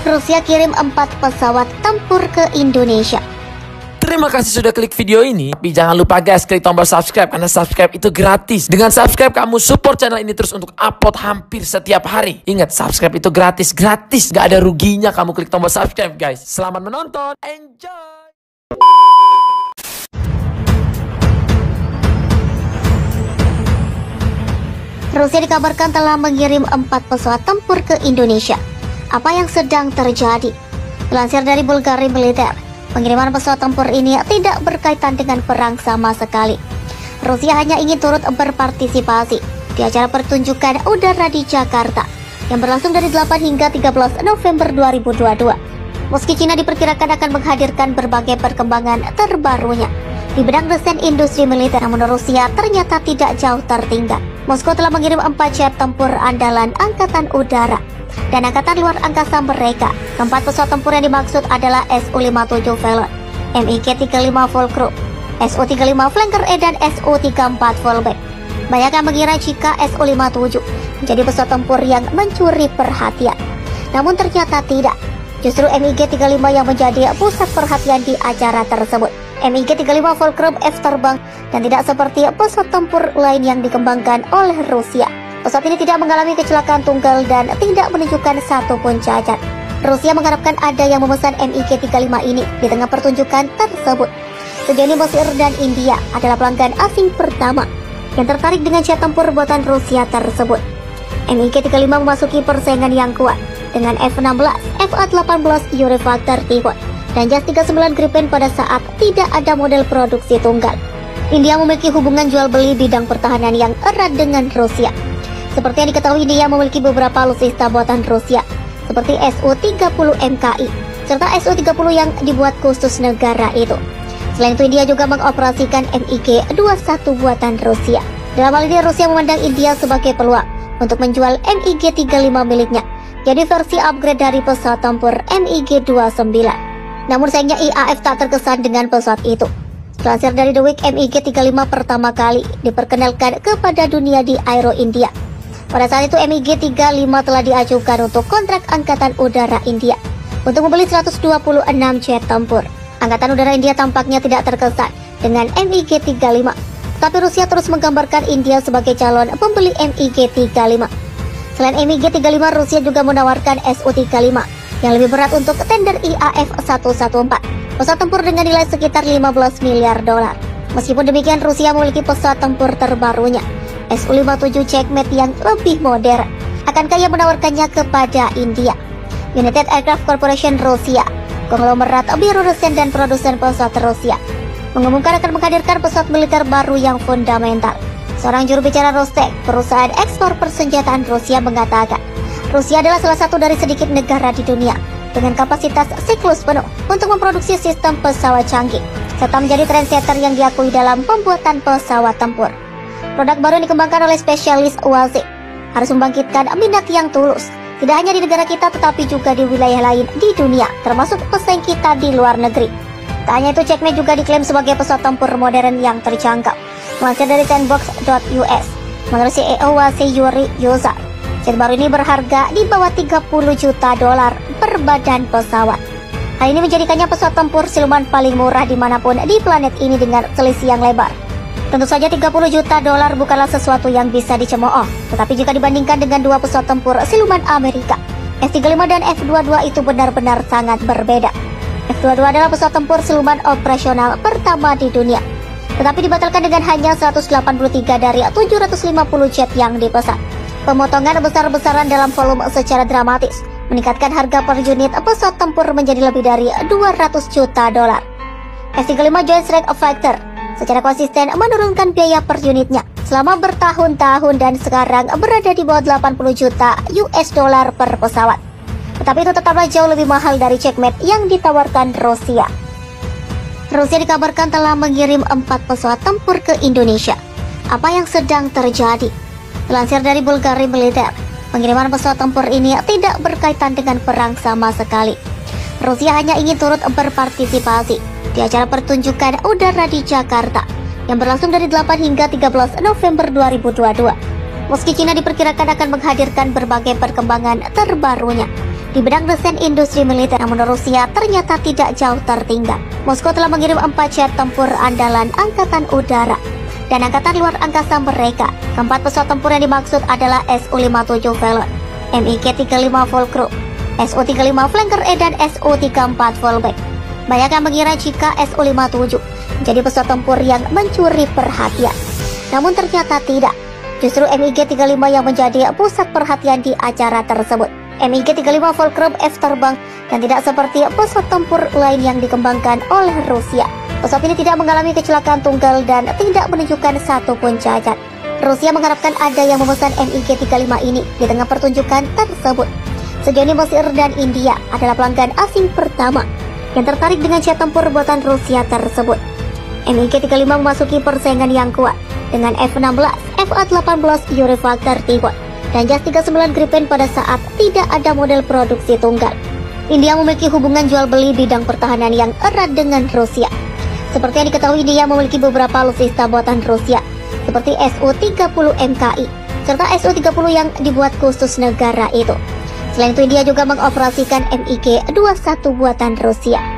Rusia kirim 4 pesawat tempur ke Indonesia. Terima kasih sudah klik video ini. Tapi jangan lupa guys, klik tombol subscribe karena subscribe itu gratis. Dengan subscribe kamu support channel ini terus untuk upload hampir setiap hari. Ingat, subscribe itu gratis. Gak ada ruginya kamu klik tombol subscribe guys. Selamat menonton. Enjoy. Rusia dikabarkan telah mengirim 4 pesawat tempur ke Indonesia. Apa yang sedang terjadi? Dilansir dari Bulgaria Militer, pengiriman pesawat tempur ini tidak berkaitan dengan perang sama sekali. Rusia hanya ingin turut berpartisipasi di acara pertunjukan udara di Jakarta yang berlangsung dari 8 hingga 13 November 2022. Meski Cina diperkirakan akan menghadirkan berbagai perkembangan terbarunya di bidang desain industri militer, namun Rusia ternyata tidak jauh tertinggal. Moskow telah mengirim 4 jet tempur andalan Angkatan Udara dan Angkatan Luar Angkasa mereka. Keempat pesawat tempur yang dimaksud adalah Su-57 Valor, MiG-35 Volcro, Su-35 Flanker E, dan Su-34 Volbek. Banyak yang mengira jika Su-57 menjadi pesawat tempur yang mencuri perhatian, namun ternyata tidak. Justru MiG-35 yang menjadi pusat perhatian di acara tersebut. MiG-35 Volcro F terbang dan tidak seperti pesawat tempur lain yang dikembangkan oleh Rusia. Pesawat ini tidak mengalami kecelakaan tunggal dan tidak menunjukkan satupun cacat. Rusia mengharapkan ada yang memesan MiG-35 ini di tengah pertunjukan tersebut. Sejauh ini Mesir dan India adalah pelanggan asing pertama yang tertarik dengan jet tempur buatan Rusia tersebut. MiG-35 memasuki persaingan yang kuat dengan F-16, F-18 Eurofactor Typhoon, dan Jas 39 Gripen pada saat tidak ada model produksi tunggal. India memiliki hubungan jual beli bidang pertahanan yang erat dengan Rusia. Seperti yang diketahui, India memiliki beberapa alutsista buatan Rusia seperti Su-30 MKI serta Su-30 yang dibuat khusus negara itu. Selain itu, India juga mengoperasikan MiG-21 buatan Rusia. Dalam hal ini, Rusia memandang India sebagai peluang untuk menjual MiG-35 miliknya jadi versi upgrade dari pesawat tempur MiG-29. Namun sayangnya IAF tak terkesan dengan pesawat itu. Dilansir dari The Week, MiG-35 pertama kali diperkenalkan kepada dunia di Aero India. Pada saat itu MiG-35 telah diajukan untuk kontrak Angkatan Udara India untuk membeli 126 jet tempur. Angkatan Udara India tampaknya tidak terkesan dengan MiG-35, tapi Rusia terus menggambarkan India sebagai calon pembeli MiG-35. Selain MiG-35, Rusia juga menawarkan Su-35 yang lebih berat untuk tender IAF 114, pesawat tempur dengan nilai sekitar 15 miliar dolar. Meskipun demikian, Rusia memiliki pesawat tempur terbarunya, Su-57 Checkmate yang lebih modern. Akankah ia menawarkannya kepada India? United Aircraft Corporation Rusia, konglomerat biro desain dan produsen pesawat Rusia, mengumumkan akan menghadirkan pesawat militer baru yang fundamental. Seorang juru bicara Rostec, perusahaan ekspor persenjataan Rusia, mengatakan Rusia adalah salah satu dari sedikit negara di dunia dengan kapasitas siklus penuh untuk memproduksi sistem pesawat canggih, serta menjadi trendsetter yang diakui dalam pembuatan pesawat tempur. Produk baru yang dikembangkan oleh spesialis UAZ harus membangkitkan minat yang tulus, tidak hanya di negara kita tetapi juga di wilayah lain di dunia, termasuk pesaing kita di luar negeri. Tak hanya itu, Checkmate juga diklaim sebagai pesawat tempur modern yang terjangkau. Melansir dari Sandbox.us, menurut CEO UAZ Yuri Yuzar, jet baru ini berharga di bawah 30 juta dolar per badan pesawat. Hal ini menjadikannya pesawat tempur siluman paling murah dimanapun di planet ini dengan selisih yang lebar. Tentu saja 30 juta dolar bukanlah sesuatu yang bisa dicemooh, tetapi jika dibandingkan dengan dua pesawat tempur siluman Amerika, F-35 dan F-22, itu benar-benar sangat berbeda. F-22 adalah pesawat tempur siluman operasional pertama di dunia, tetapi dibatalkan dengan hanya 183 dari 750 jet yang dipesan. Pemotongan besar-besaran dalam volume secara dramatis meningkatkan harga per unit pesawat tempur menjadi lebih dari 200 juta dolar. F-35 Joint Strike Fighter secara konsisten menurunkan biaya per unitnya selama bertahun-tahun dan sekarang berada di bawah 80 juta US dollar per pesawat. Tetapi itu tetaplah jauh lebih mahal dari Checkmate yang ditawarkan Rusia. Rusia dikabarkan telah mengirim 4 pesawat tempur ke Indonesia. Apa yang sedang terjadi? Dilansir dari Bulgaria Militer, pengiriman pesawat tempur ini tidak berkaitan dengan perang sama sekali. Rusia hanya ingin turut berpartisipasi di acara pertunjukan udara di Jakarta yang berlangsung dari 8 hingga 13 November 2022. Meski Cina diperkirakan akan menghadirkan berbagai perkembangan terbarunya di bidang desain industri militer, namun Rusia ternyata tidak jauh tertinggal. Moskow telah mengirim 4 jet tempur andalan Angkatan Udara dan Angkatan Luar Angkasa mereka. Keempat pesawat tempur yang dimaksud adalah Su-57 Valor, MiG-35 Volcrop, Su-35 Flanker E, dan Su-34 Volbek. Banyak yang mengira jika Su-57 menjadi pesawat tempur yang mencuri perhatian. Namun ternyata tidak. Justru MiG-35 yang menjadi pusat perhatian di acara tersebut. MiG-35 Volcrop F terbang dan tidak seperti pesawat tempur lain yang dikembangkan oleh Rusia. Pesawat ini tidak mengalami kecelakaan tunggal dan tidak menunjukkan satupun cacat. Rusia mengharapkan ada yang memesan MiG-35 ini di tengah pertunjukan tersebut. Sejauh ini Mesir dan India adalah pelanggan asing pertama yang tertarik dengan jet tempur buatan Rusia tersebut. MiG-35 memasuki persaingan yang kuat dengan F-16, F-18 Eurofighter Typhoon, dan JAS 39 Gripen pada saat tidak ada model produksi tunggal. India memiliki hubungan jual beli bidang pertahanan yang erat dengan Rusia. Seperti yang diketahui, India memiliki beberapa alutsista buatan Rusia seperti Su-30 MKI serta Su-30 yang dibuat khusus negara itu. Selain itu, India juga mengoperasikan MiG-21 buatan Rusia.